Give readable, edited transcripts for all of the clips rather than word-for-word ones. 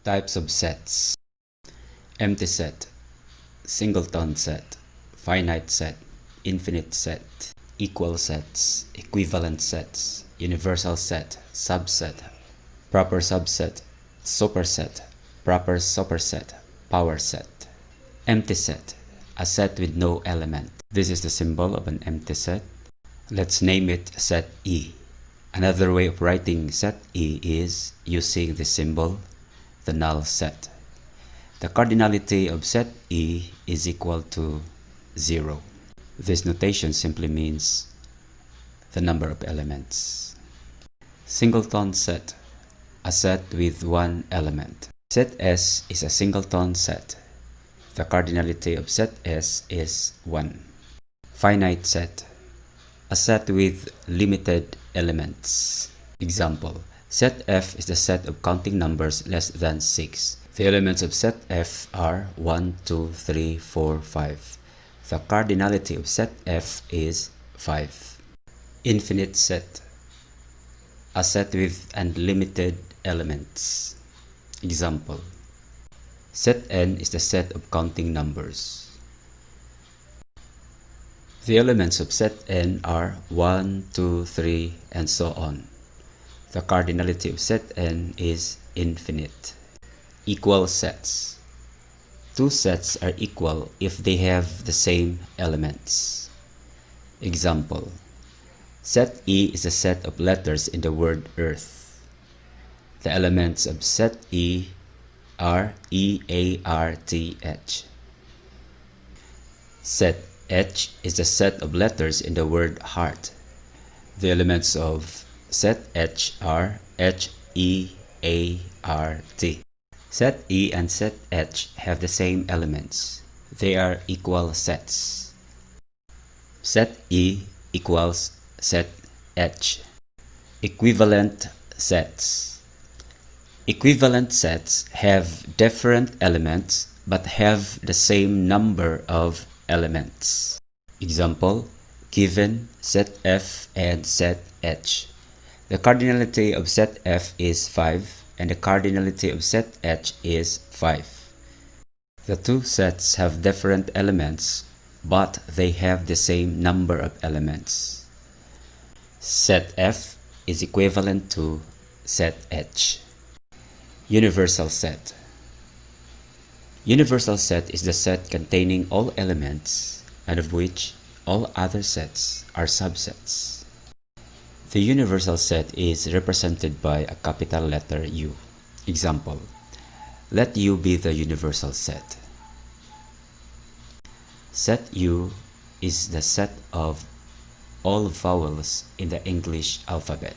Types of sets: empty set, singleton set, finite set, infinite set, equal sets, equivalent sets, universal set, subset, proper subset, superset, proper superset, power set. Empty set, a set with no element. This is the symbol of an empty set. Let's name it set E. Another way of writing set E is using the symbol, the null set. The cardinality of set E is equal to 0. This notation simply means the number of elements. Singleton set, a set with one element. Set S is a singleton set. The cardinality of set S is 1. Finite set, a set with limited elements. Example, set F is the set of counting numbers less than 6. The elements of set F are 1, 2, 3, 4, 5. The cardinality of set F is 5. Infinite set, a set with unlimited elements. Example, set N is the set of counting numbers. The elements of set N are 1, 2, 3, and so on. The cardinality of set N is infinite. Equal sets. Two sets are equal if they have the same elements. Example, set E is a set of letters in the word earth. The elements of set E are E, A, R, T, H. Set H is the set of letters in the word heart. The elements of set H are H, E, A, R, T. Set E and set H have the same elements. They are equal sets. Set E equals set H. Equivalent sets. Equivalent sets have different elements but have the same number of elements. Example, given set F and set H. The cardinality of set F is 5 and the cardinality of set H is 5. The two sets have different elements, but they have the same number of elements. Set F is equivalent to set H. Universal set. Universal set is the set containing all elements and of which all other sets are subsets. The universal set is represented by a capital letter U. Example, let U be the universal set. Set U is the set of all vowels in the English alphabet.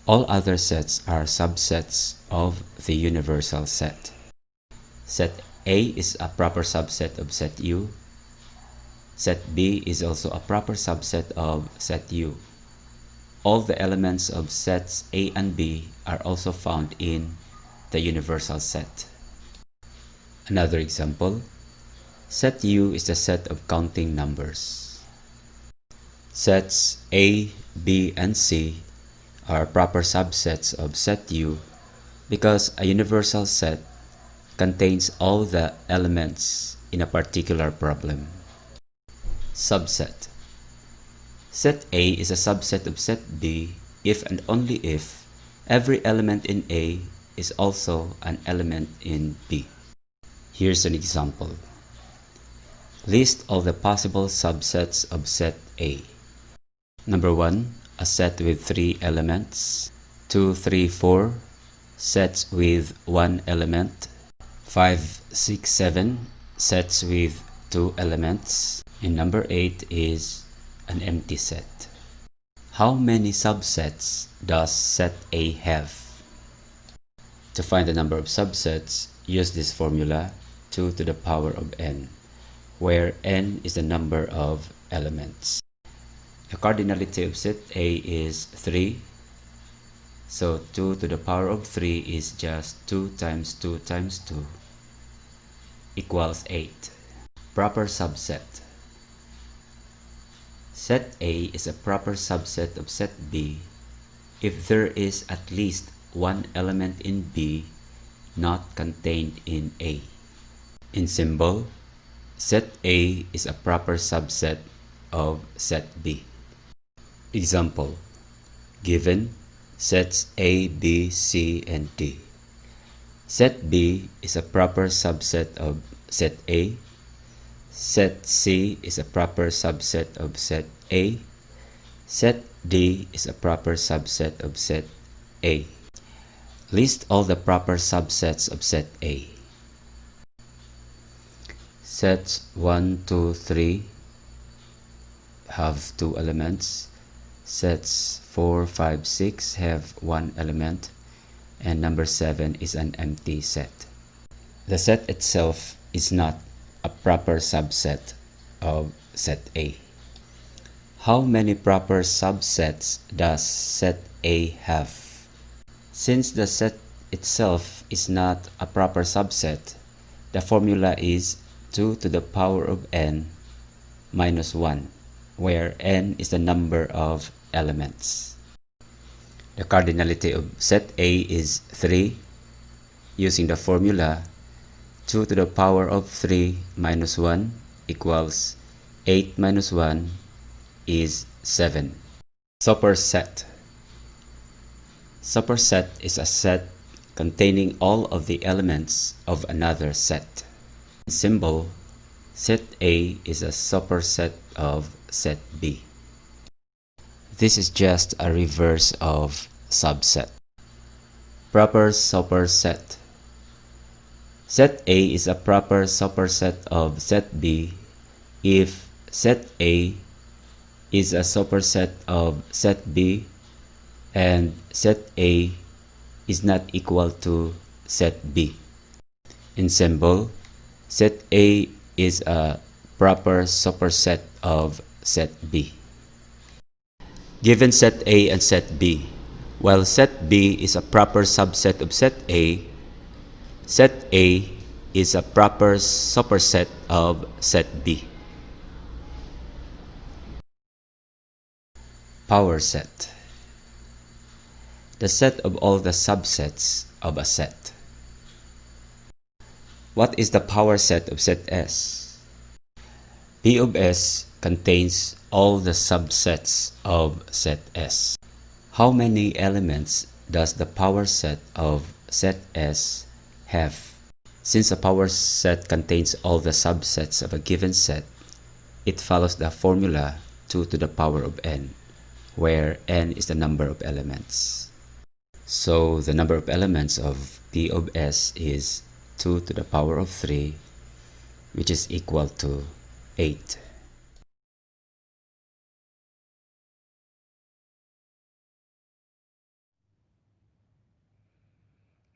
All other sets are subsets of the universal set. Set A is a proper subset of set U. Set B is also a proper subset of set U. All the elements of sets A and B are also found in the universal set. Another example, set U is the set of counting numbers. Sets A, B, and C are proper subsets of set U because a universal set contains all the elements in a particular problem. Subset. Set A is a subset of set B if and only if every element in A is also an element in B. Here's an example. List all the possible subsets of set A. Number 1, a set with 3 elements. 2, 3, 4, sets with 1 element. 5, 6, 7, sets with 2 elements. And number 8 is an empty set. How many subsets does set A have? To find the number of subsets, use this formula, 2 to the power of n, where n is the number of elements. The cardinality of set A is 3, so 2 to the power of 3 is just 2 times 2 times 2 equals 8. Proper subset. Set A is a proper subset of set B if there is at least one element in B not contained in A. In symbol, set A is a proper subset of set B. Example, given sets A, B, C, and D. Set B is a proper subset of set A. Set C is a proper subset of set A. Set D is a proper subset of set A. List all the proper subsets of set A. Sets 1, 2, 3 have 2 elements. Sets 4, 5, 6 have 1 element. And number 7 is an empty set. The set itself is not a proper subset of set A. How many proper subsets does set A have? Since the set itself is not a proper subset, the formula is 2 to the power of n minus 1, where n is the number of elements. The cardinality of set A is 3. Using the formula, 2 to the power of 3 minus 1 equals 8 minus 1 is 7. Superset. Superset is a set containing all of the elements of another set. In symbol, set A is a superset of set B. This is just a reverse of subset. Proper superset. Set A is a proper superset of set B if set A is a superset of set B and set A is not equal to set B. In symbol, set A is a proper superset of set B. Given set A and set B, while set B is a proper subset of set A is a proper superset of set B. Power set. The set of all the subsets of a set. What is the power set of set S? P of S contains all the subsets of set S. How many elements does the power set of set S have? Since a power set contains all the subsets of a given set, it follows the formula 2 to the power of n, where n is the number of elements. So the number of elements of P of S is 2 to the power of 3, which is equal to 8.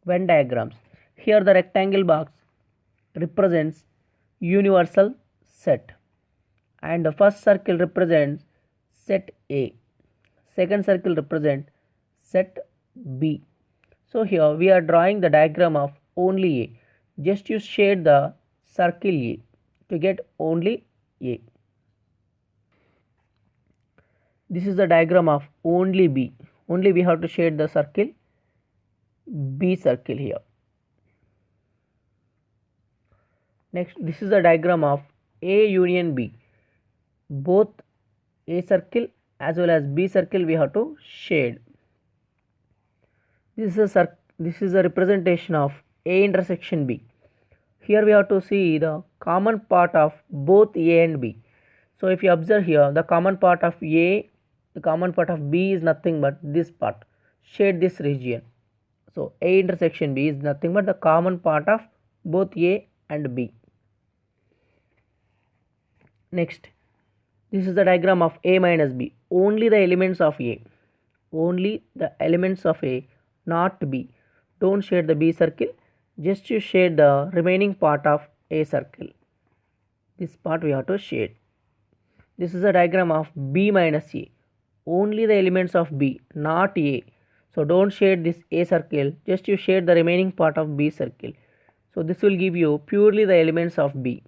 Venn diagrams. Here the rectangle box represents universal set and the first circle represents set A. Second circle represents set B. So here we are drawing the diagram of only A. Just you shade the circle A to get only A. This is the diagram of only B. Only we have to shade the circle B circle here. Next, this is the diagram of A union B. Both A circle as well as B circle we have to shade. This is a representation of A intersection B. Here we have to see the common part of both A and B. So if you observe here, the common part of A, the common part of B is nothing but this part. Shade this region. So A intersection B is nothing but the common part of both A and B. Next, this is the diagram of A minus B. Only the elements of A. Only the elements of A, not B. Don't shade the B circle. Just you shade the remaining part of A circle. This part we have to shade. This is a diagram of B minus A. Only the elements of B, not A. So don't shade this A circle. Just you shade the remaining part of B circle. So this will give you purely the elements of B.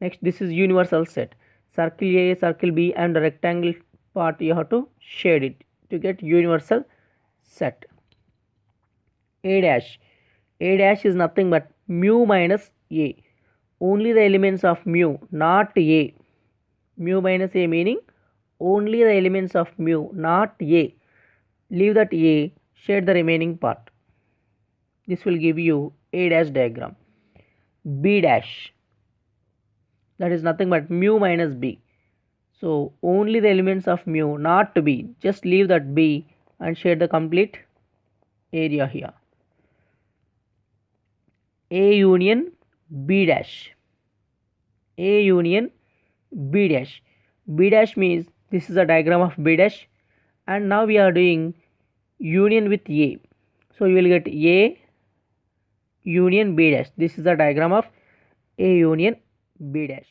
Next, this is universal set. Circle A, circle B and the rectangle part you have to shade it to get universal set. A dash. A dash is nothing but mu minus A. Only the elements of mu, not A. Mu minus A meaning only the elements of mu, not A. Leave that A, shade the remaining part. This will give you A dash diagram. B dash, that is nothing but mu minus B. So only the elements of mu, not B. Just leave that B and shade the complete area here. A union B dash. A union B dash. B dash means this is a diagram of B dash, and now we are doing union with A. So you will get A union B dash. This is the diagram of A union B dash.